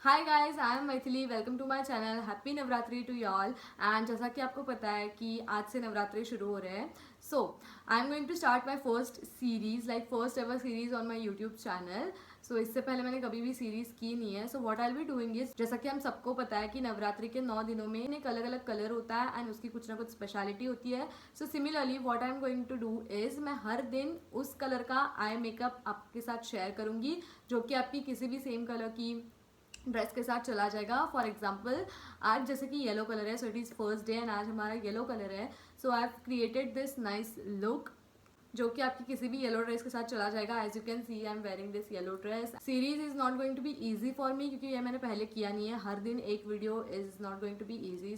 Hi guys, I am Maithili. Welcome to my channel. Happy Navratri to y'all. And जैसा कि आपको पता है कि आज से नवरात्रि शुरू हो रहे हैं, so I am going to start my first series, like first ever series on my YouTube channel. So इससे पहले मैंने कभी भी सीरीज की नहीं है। So what I will be doing is, जैसा कि हम सबको पता है कि नवरात्रि के 9 दिनों में एक अलग अलग कलर होता है एंड उसकी कुछ ना कुछ स्पेशलिटी होती है। So similarly what I am going to do is, मैं हर दिन उस कलर का आई मेकअप आपके साथ शेयर करूंगी, जो कि आपकी किसी भी सेम कलर की ड्रेस के साथ चला जाएगा। फॉर एग्जाम्पल, आज जैसे कि येलो कलर है, so it is first day and आज हमारा येलो कलर है। So I have created this nice look जो कि आपकी किसी भी येलो ड्रेस के साथ चला जाएगा। As you can see I am wearing this yellow dress. Series is not going to be easy for me, क्योंकि ये मैंने पहले किया नहीं है। हर दिन एक video is not going to be easy.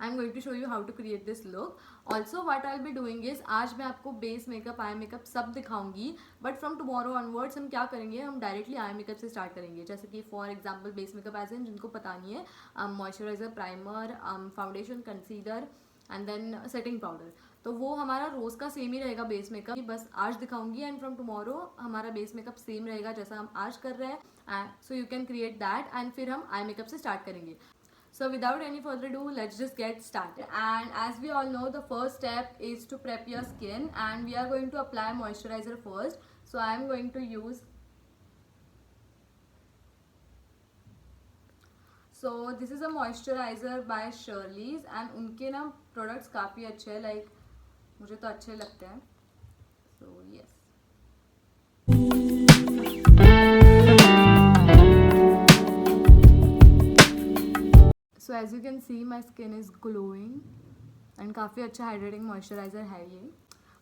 I'm going to show you how to create this look. Also what I'll be doing is, आज मैं आपको बेस मेकअप, आई मेकअप सब दिखाऊंगी, बट फ्रॉम टुमारो ऑनवर्ड्स हम क्या करेंगे, हम directly eye makeup से स्टार्ट करेंगे। जैसे कि for example base makeup as in जिनको पता नहीं है, moisturiser, primer, foundation, concealer and then setting powder. तो वो हमारा रोज का सेम ही रहेगा बेस मेकअप, बस आज दिखाऊंगी एंड फ्रॉम टुमारो हमारा बेस मेकअप सेम रहेगा जैसा हम आज कर रहे हैं। So you can create that and फिर हम आई मेकअप से स्टार्ट करेंगे। So without any further ado, let's just get started. And as we all know, the first step is to prep your skin, and we are going to apply moisturizer first. So I am going to use, so this is a moisturizer by Shirley's and उनके ना products काफ़ी अच्छे हैं, like मुझे तो अच्छे लगते हैं. So yes. So as you can see my skin is glowing and काफ़ी अच्छा हाइड्रेटिंग मॉइस्चराइज़र है ये.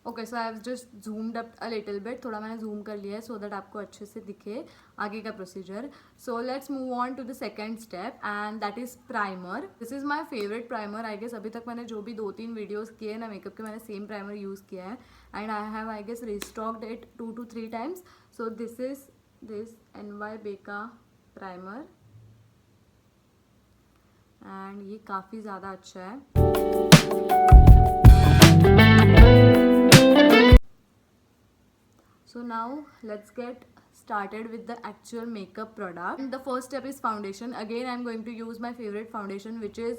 Okay, so I have just zoomed up a little bit, थोड़ा मैंने जूम कर लिया है सो दैट आपको अच्छे से दिखे आगे का procedure. So let's move on to the second step and that is primer. This is my favourite primer. I guess अभी तक मैंने जो भी 2-3 वीडियोज़ किए ना मेकअप के, मैंने सेम प्राइमर यूज़ किया है and I have I guess restocked it 2 to 3 times. So this is this NY Becca primer and ये काफ़ी ज़्यादा अच्छा है. So now let's get started with the actual makeup product. And the first step is foundation. Again I'm going to use my favorite foundation, which is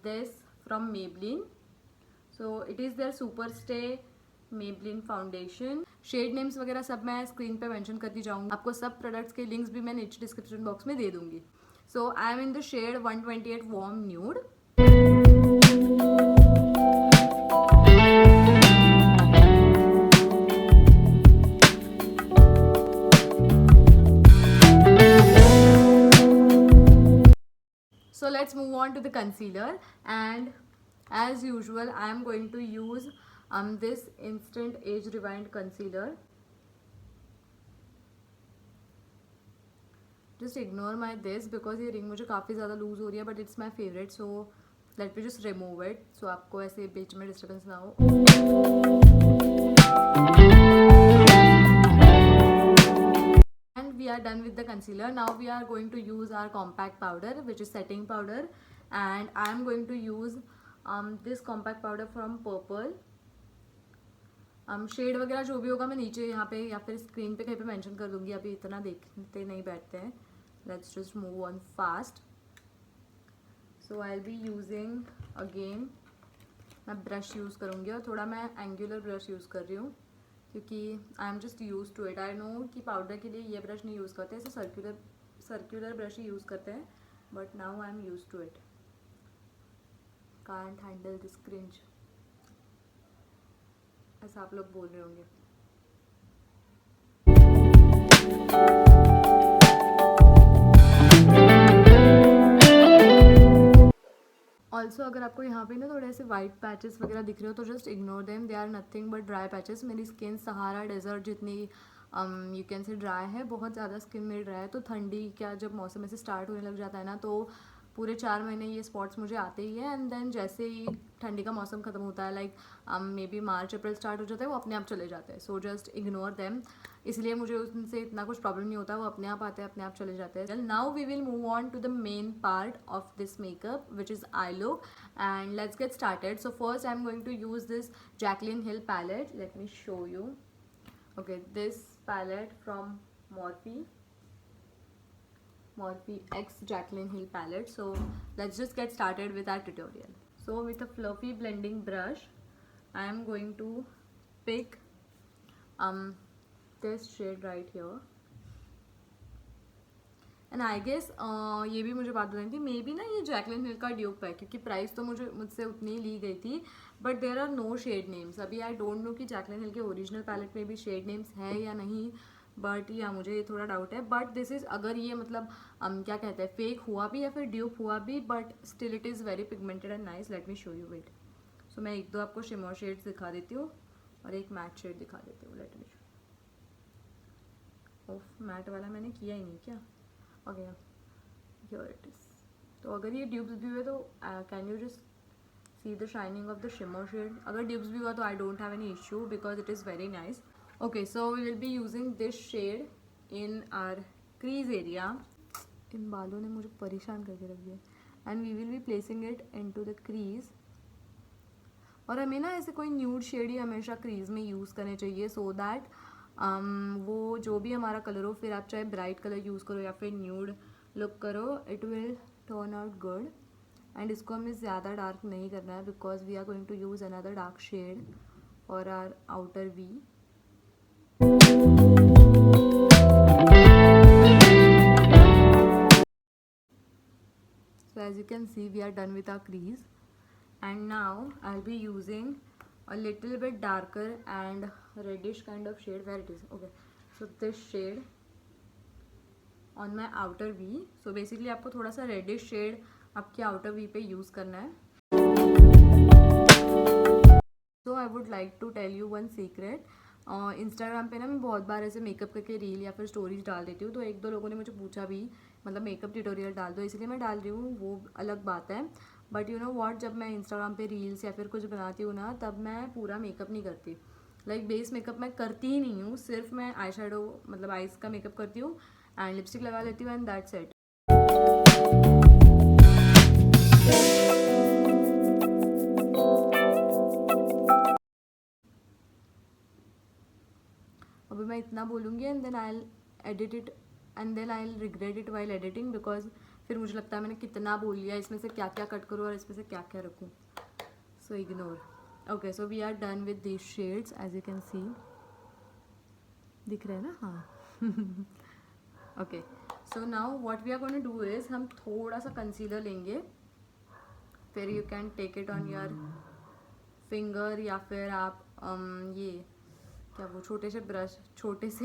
this from Maybelline. So it is their Super Stay Maybelline foundation. Shade names वगैरह सब मैं screen पे mention करती जाऊंगी. आपको सब products के links भी मैं नीचे डिस्क्रिप्शन बॉक्स में दे दूंगी. So I am in the shade 128 Warm Nude. So let's move on to the concealer, and as usual I am going to use this Instant Age Rewind concealer. Just ignore my this because ये ring मुझे काफ़ी ज़्यादा loose हो रही है, but it's my favourite. So let me just remove it so आपको ऐसे बीच में डिस्टर्बेंस ना हो. And we are done with the concealer. Now we are going to use our compact powder, which is setting powder, and I am going to use this compact powder from Purple. Shade वगैरह जो भी होगा मैं नीचे यहाँ पे या फिर स्क्रीन पे कहीं पे मेंशन कर दूंगी. अभी इतना देखते नहीं बैठते हैं. Let's just move on fast. So I will be using again, मैं ब्रश यूज़ करूँगी और थोड़ा मैं एंगुलर ब्रश यूज़ कर रही हूँ क्योंकि I am just use to it. I know कि पाउडर के लिए ये ब्रश नहीं यूज़ करते, ऐसे सर्कुलर ब्रश ही यूज़ करते हैं, but now I am use to it. Can't handle this cringe, ऐसा आप लोग बोल रहे होंगे. ऑल्सो अगर आपको यहाँ पे ना थोड़े ऐसे वाइट पैचेस वगैरह दिख रहे हो तो just ignore them, they are nothing but dry patches. मेरी स्किन सहारा डेजर्ट जितनी यू कैन से ड्राई है, बहुत ज़्यादा स्किन मेरी ड्राई है. तो ठंडी क्या जब मौसम ऐसे स्टार्ट होने लग जाता है ना, तो पूरे 4 महीने ये स्पॉट्स मुझे आते ही है. एंड देन जैसे ही ठंडी का मौसम ख़त्म होता है, like may be March April start हो जाता है, वो अपने आप चले जाते हैं. So just ignore them. इसलिए मुझे उनसे इतना कुछ प्रॉब्लम नहीं होता, वो अपने आप आते हैं, अपने आप चले जाते हैं. Now we will move on to the main part of this makeup, which is eye look, and let's get started. So first I'm going to use this Jaclyn Hill palette. Let me show you. Okay, this palette from Morphe. Morphe X Jaclyn Hill palette. So let's just get started with our tutorial. So with a fluffy blending brush, I am going to pick this shade right here. And I guess ये भी मुझे बात बतानी थी, may be ना ये Jacqueline हिल का dupe है, क्योंकि प्राइस तो मुझसे उतनी ली गई थी, but there are no shade names. अभी आई डोंट नो कि जैकलिन हिल के ओरिजिनल पैलेट में भी शेड नेम्स है या नहीं, बट या मुझे ये थोड़ा डाउट है. बट दिस इज़, अगर ये मतलब क्या कहते हैं, फेक हुआ भी या फिर ड्यूप हुआ भी, but still it is very pigmented and nice. Let me show you it. So मैं एक दो आपको शिमर शेड्स दिखा देती हूँ और एक मैट शेड दिखा देती हूँ. Let me show. Off matte वाला मैंने किया ही नहीं क्या. Okay, here it is. तो अगर ये ड्यूब्स भी हुए तो can you just see the shining of the shimmer shade. अगर ड्यूब्स भी हुआ तो I don't have any issue because it is very nice. Okay, so we will be using this shade in our crease area. इन बालों ने मुझे परेशान करके रख दिया. And we will be placing it into the crease. और हमें ना ऐसे कोई न्यूड शेड ही हमेशा क्रीज में यूज़ करने चाहिए, सो दैट वो जो भी हमारा कलर हो, फिर आप चाहे ब्राइट कलर यूज़ करो या फिर न्यूड लुक करो, it will turn out good. And इसको हमें ज़्यादा डार्क नहीं करना है because we are going to use another dark shade for our outer V. So as you can see, we are done with our crease, and now I'll be using a little bit darker and reddish kind of shade. Where it is? Okay, so this shade on my outer V. So basically आपको थोड़ा सा reddish shade आपके outer V पे use करना है. So I would like to tell you one secret. Instagram पे ना मैं बहुत बार ऐसे मेकअप करके रील या फिर स्टोरीज डाल देती हूँ, तो एक दो लोगों ने मुझे पूछा भी, मतलब मेकअप ट्यूटोरियल डाल दो, इसलिए मैं डाल रही हूँ, वो अलग बात है. बट यू नो व्हाट, जब मैं इंस्टाग्राम पे रील्स या फिर कुछ बनाती हूँ ना, तब मैं पूरा मेकअप नहीं करती. लाइक बेस मेकअप मैं करती ही नहीं हूँ. सिर्फ मैं आई शेडो, मतलब आइज़ का मेकअप करती हूँ एंड लिपस्टिक लगा लेती हूँ एंड दैट्स इट. अभी मैं इतना बोलूँगी and then I edit it and then I regret it while editing, because फिर मुझे लगता है मैंने कितना बोल लिया, इसमें से क्या क्या कट करूँ और इसमें से क्या क्या रखूँ. So ignore. Okay, so we are done with these shades. As you can see, दिख रहा है ना. हाँ. Okay, so now what we are going to do is, हम थोड़ा सा कंसीलर लेंगे, फिर you can take it on your finger, या फिर आप ये क्या वो छोटे से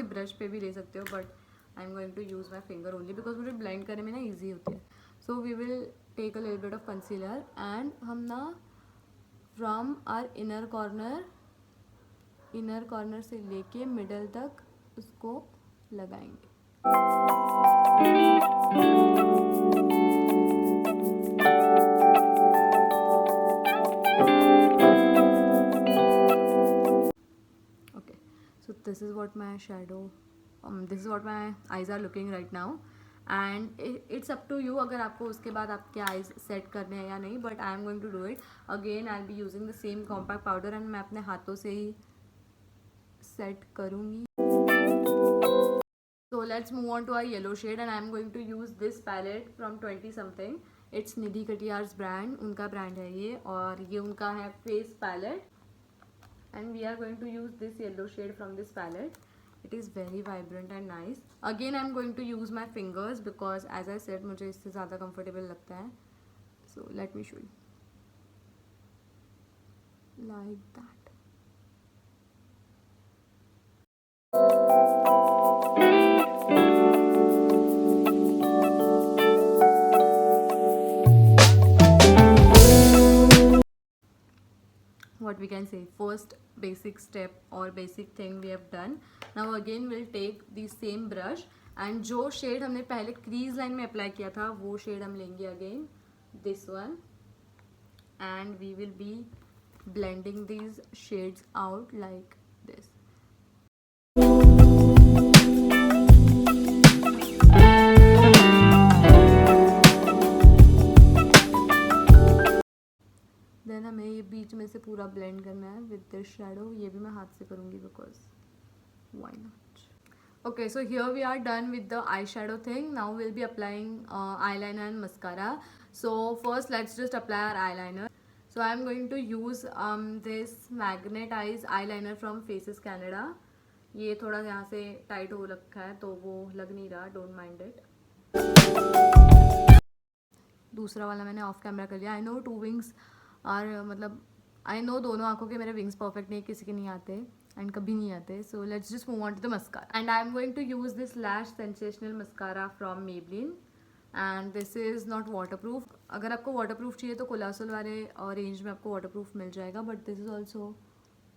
ब्रश पे भी ले सकते हो, but I am going to use my finger only because मुझे ब्लेंड करने में ना ईजी होती है. So we will take a little bit of concealer and हम ना फ्रॉम आर इनर कॉर्नर से लेके मिडल तक उसको लगाएंगे. So this is what my shadow, this is what my eyes are looking right now, and it's up to you अगर आपको उसके बाद आपके eyes set करने हैं या नहीं, but I am going to do it. Again I'll be using the same compact powder and मैं अपने हाथों से ही set करूँगी. So let's move on to our yellow shade and I am going to use this palette from 20 something. It's Nidhi कटियार्स brand, उनका brand है ये, और ये उनका है face palette. And we are going to use this yellow shade from this palette. It is very vibrant and nice. Again I am going to use my fingers because as I said मुझे इससे ज़्यादा comfortable लगता है. So let me show you. Like that. What we can say, first basic step or basic thing we have done. Now again we'll take the same brush and जो shade हमने पहले crease line में apply किया था वो shade हम लेंगे again, this one, and we will be blending these shades out like this. Then हमें ये बीच में से पूरा ब्लेंड करना है विद दिस शैडो. ये भी मैं हाथ से करूँगी because why not. Okay, so here we are done with the eyeshadow thing. Now we'll be applying eyeliner and mascara. So first let's just apply our eyeliner. So I'm going to use this magnetized eyeliner from Faces Canada. ये थोड़ा यहाँ से tight हो रखा है तो वो लग नहीं रहा, डोंट माइंड इट. दूसरा वाला मैंने ऑफ कैमरा कर लिया. आई नो 2 विंग्स और मतलब आई नो दोनों आंखों के मेरे विंग्स परफेक्ट नहीं, किसी के नहीं आते एंड कभी नहीं आते. So let's just move on to the mascara and I am going to use this lash sensational mascara from Maybelline and this is not waterproof. अगर आपको वाटर प्रूफ चाहिए तो कोलासोल वाले रेंज में आपको वाटर प्रूफ मिल जाएगा, but this is also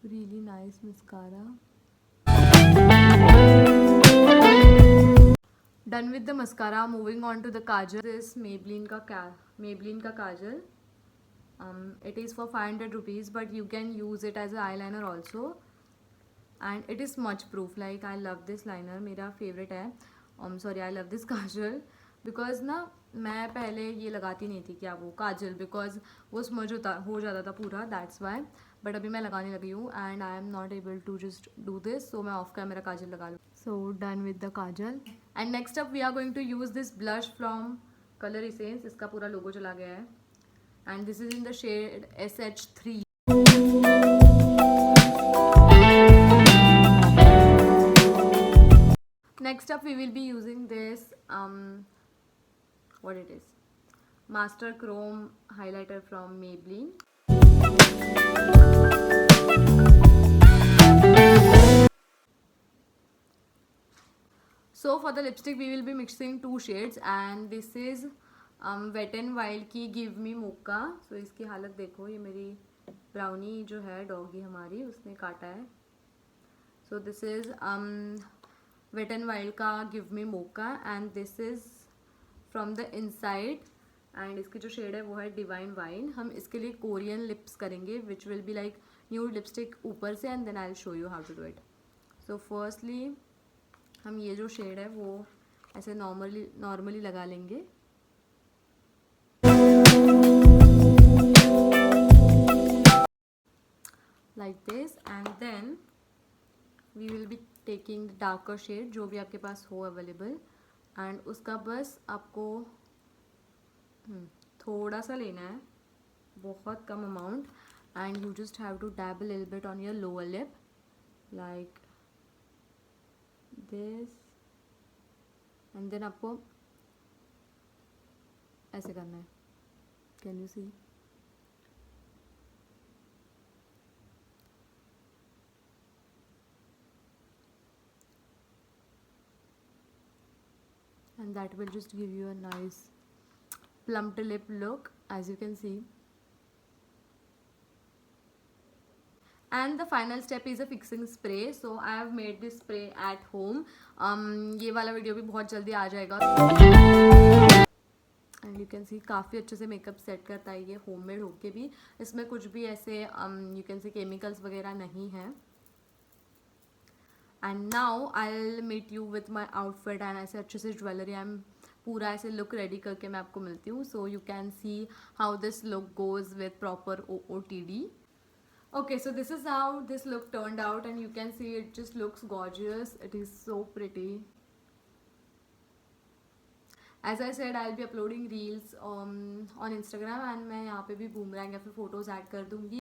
really nice mascara. Done with the mascara, moving on to the kajal. This Maybelline का kajal. It is for 500 rupees, but you can use it as an eyeliner also, and it is smudge proof. Like I love this liner, मेरा favorite है. Sorry, I love this Kajal because ना मैं पहले ये लगाती नहीं थी क्या वो काजल, because वो smudge हो जाता था पूरा, that's why. But अभी मैं लगाने लगी हूँ and I am not able to just do this, so मैं off camera काजल लगा लूँ. So done with the Kajal. And next up we are going to use this blush from Color Essence. इसका पूरा लोगो चला गया है. And this is in the shade SH3. Next up we will be using this what it is, Master Chrome highlighter from Maybelline. So for the lipstick we will be mixing 2 shades and this is wet and wild की give me mocha. सो इसकी हालत देखो, ये मेरी brownie जो है doggy हमारी उसने काटा है. So this is wet and wild का give me mocha and this is from the inside and इसकी जो शेड है वो है डिवाइन वाइन. हम इसके लिए कोरियन लिप्स करेंगे which will be like nude lipstick ऊपर से and then I will show you how to do it. So firstly हम ये जो शेड है वो ऐसे नॉर्मली लगा लेंगे. Like this and then we will be taking the darker shade जो भी आपके पास हो अवेलेबल and उसका बस आपको थोड़ा सा लेना है, बहुत कम amount, and you just have to dab a little bit on your lower lip like this and then आपको ऐसे करना है. Can you see? And that will just give you a nice plumped lip look as you can see. And the final step is a fixing spray. So I have made this spray at home. ये वाला video भी बहुत जल्दी आ जाएगा. And you can see काफ़ी अच्छे से makeup set करता है ये होममेड होके भी. इसमें कुछ भी ऐसे you can see केमिकल्स वगैरह नहीं है. And now I will meet you with my outfit and ऐसे अच्छे से ज्वेलरी आई एम पूरा ऐसे लुक रेडी करके मैं आपको मिलती हूँ. So you can see how this look goes with proper OOTD. Okay, so this is how this look turned out and you can see it just looks gorgeous. It is so pretty. As I said, I'll be uploading reels on Instagram and मैं यहाँ पे भी boomerang या फिर photos add कर दूँगी.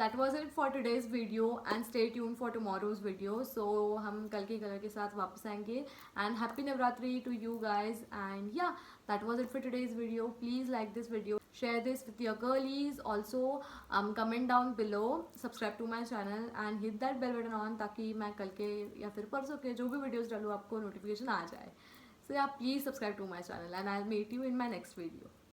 that was it for today's video and stay tuned for tomorrow's video. So हम कल के कलर के साथ वापस आएंगे and happy Navratri to you guys. And yeah, that was it for today's video. Please like this video, share this with your girlies. Also comment down below, subscribe to my channel and hit that bell button on ताकि मैं कल के या फिर परसों के जो भी videos डालूँ आपको notification आ जाए. So yeah, please subscribe to my channel and I'll meet you in my next video.